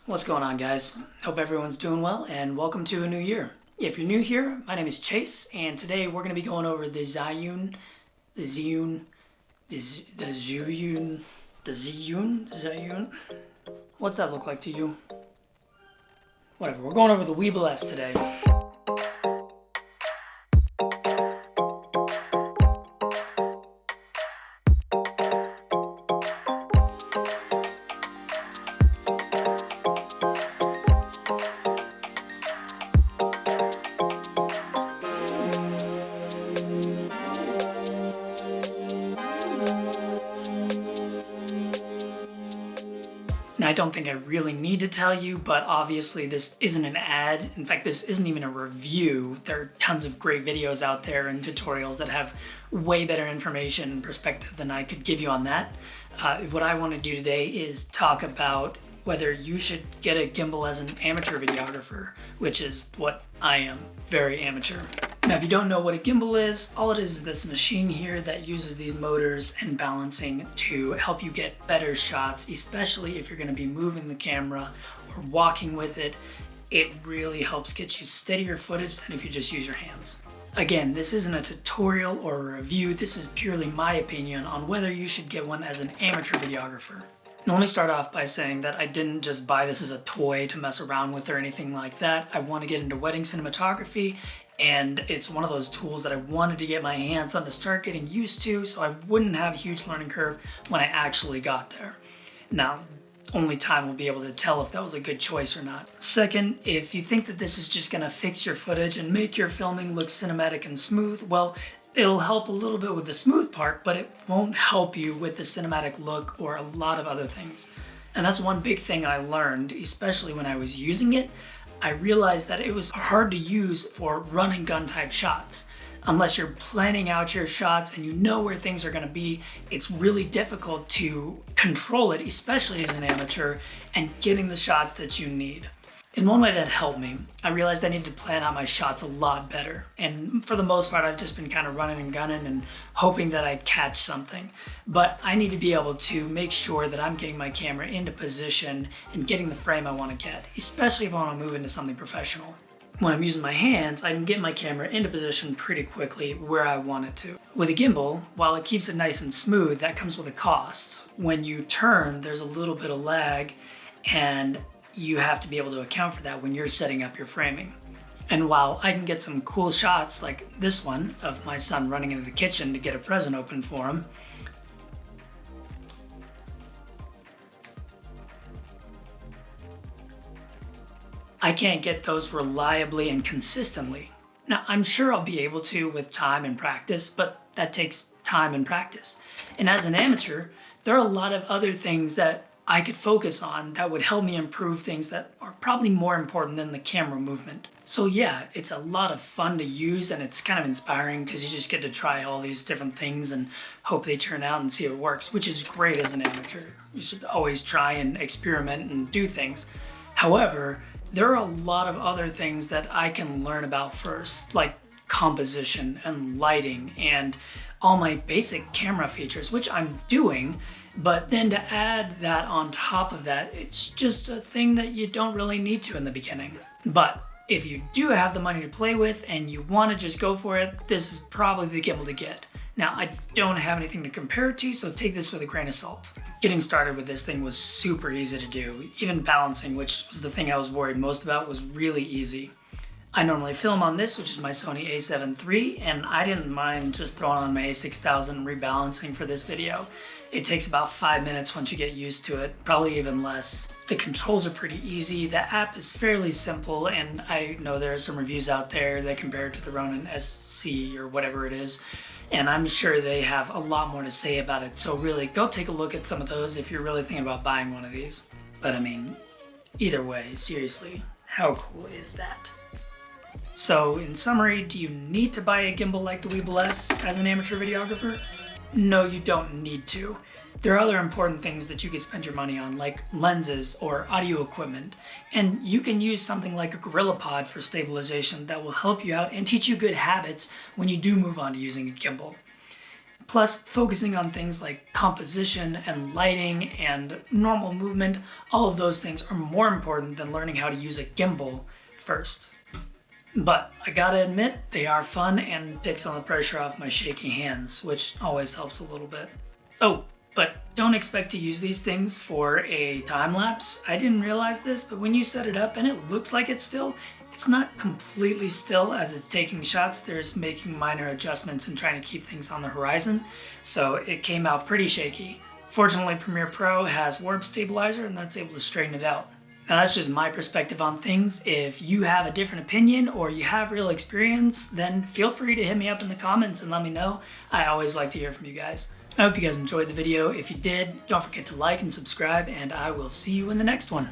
What's going on, guys? Hope everyone's doing well and welcome to a new year. If you're new here, my name is Chase and today we're going to be going over the Zhiyun What's that look like to you? Whatever, we're going over the Weebill S today. Now, I don't think I really need to tell you, but obviously this isn't an ad. In fact, this isn't even a review. There are tons of great videos out there and tutorials that have way better information and perspective than I could give you on that. What I want to do today is talk about whether you should get a gimbal as an amateur videographer, which is what I am, very amateur. Now, if you don't know what a gimbal is, all it is this machine here that uses these motors and balancing to help you get better shots, especially if you're going to be moving the camera or walking with it. It really helps get you steadier footage than if you just use your hands. Again, this isn't a tutorial or a review. This is purely my opinion on whether you should get one as an amateur videographer. Now, let me start off by saying that I didn't just buy this as a toy to mess around with or anything like that. I want to get into wedding cinematography, and it's one of those tools that I wanted to get my hands on to start getting used to so I wouldn't have a huge learning curve when I actually got there. Now, only time will be able to tell if that was a good choice or not. Second, if you think that this is just going to fix your footage and make your filming look cinematic and smooth, well, it'll help a little bit with the smooth part, but it won't help you with the cinematic look or a lot of other things. And that's one big thing I learned, especially when I was using it. I realized that it was hard to use for run and gun type shots. Unless you're planning out your shots and you know where things are going to be, it's really difficult to control it, especially as an amateur, and getting the shots that you need. In one way that helped me, I realized I needed to plan out my shots a lot better. And for the most part, I've just been kind of running and gunning and hoping that I'd catch something. But I need to be able to make sure that I'm getting my camera into position and getting the frame I want to get, especially if I want to move into something professional. When I'm using my hands, I can get my camera into position pretty quickly where I want it to. With a gimbal, while it keeps it nice and smooth, that comes with a cost. When you turn, there's a little bit of lag, and you have to be able to account for that when you're setting up your framing. And while I can get some cool shots like this one of my son running into the kitchen to get a present open for him, I can't get those reliably and consistently. Now, I'm sure I'll be able to with time and practice, but that takes time and practice. And as an amateur, there are a lot of other things that I could focus on that would help me improve things that are probably more important than the camera movement. So yeah, it's a lot of fun to use and it's kind of inspiring because you just get to try all these different things and hope they turn out and see if it works, which is great as an amateur. You should always try and experiment and do things. However, there are a lot of other things that I can learn about first, like composition and lighting and all my basic camera features, which I'm doing. But then to add that on top of that, it's just a thing that you don't really need to in the beginning. But if you do have the money to play with and you want to just go for it, this is probably the gimbal to get. Now, I don't have anything to compare it to, so take this with a grain of salt. Getting started with this thing was super easy to do. Even balancing, which was the thing I was worried most about, was really easy. I normally film on this, which is my Sony a7 III, and I didn't mind just throwing on my a6000 and rebalancing for this video. It takes about 5 minutes once you get used to it, probably even less. The controls are pretty easy, the app is fairly simple, and I know there are some reviews out there that compare it to the Ronin SC or whatever it is, and I'm sure they have a lot more to say about it, so really go take a look at some of those if you're really thinking about buying one of these. But I mean, either way, seriously, how cool is that? So in summary, do you need to buy a gimbal like the Weebill S as an amateur videographer? No, you don't need to. There are other important things that you could spend your money on, like lenses or audio equipment, and you can use something like a GorillaPod for stabilization that will help you out and teach you good habits when you do move on to using a gimbal. Plus, focusing on things like composition and lighting and normal movement, all of those things are more important than learning how to use a gimbal first. But I gotta admit, they are fun and take some of the pressure off my shaky hands, which always helps a little bit. Oh, but don't expect to use these things for a time lapse. I didn't realize this, but when you set it up and it looks like it's still, it's not completely still as it's taking shots. There's making minor adjustments and trying to keep things on the horizon, so it came out pretty shaky. Fortunately, Premiere Pro has warp stabilizer and that's able to straighten it out. Now that's just my perspective on things. If you have a different opinion or you have real experience, then feel free to hit me up in the comments and let me know. I always like to hear from you guys. I hope you guys enjoyed the video. If you did, don't forget to like and subscribe, and I will see you in the next one.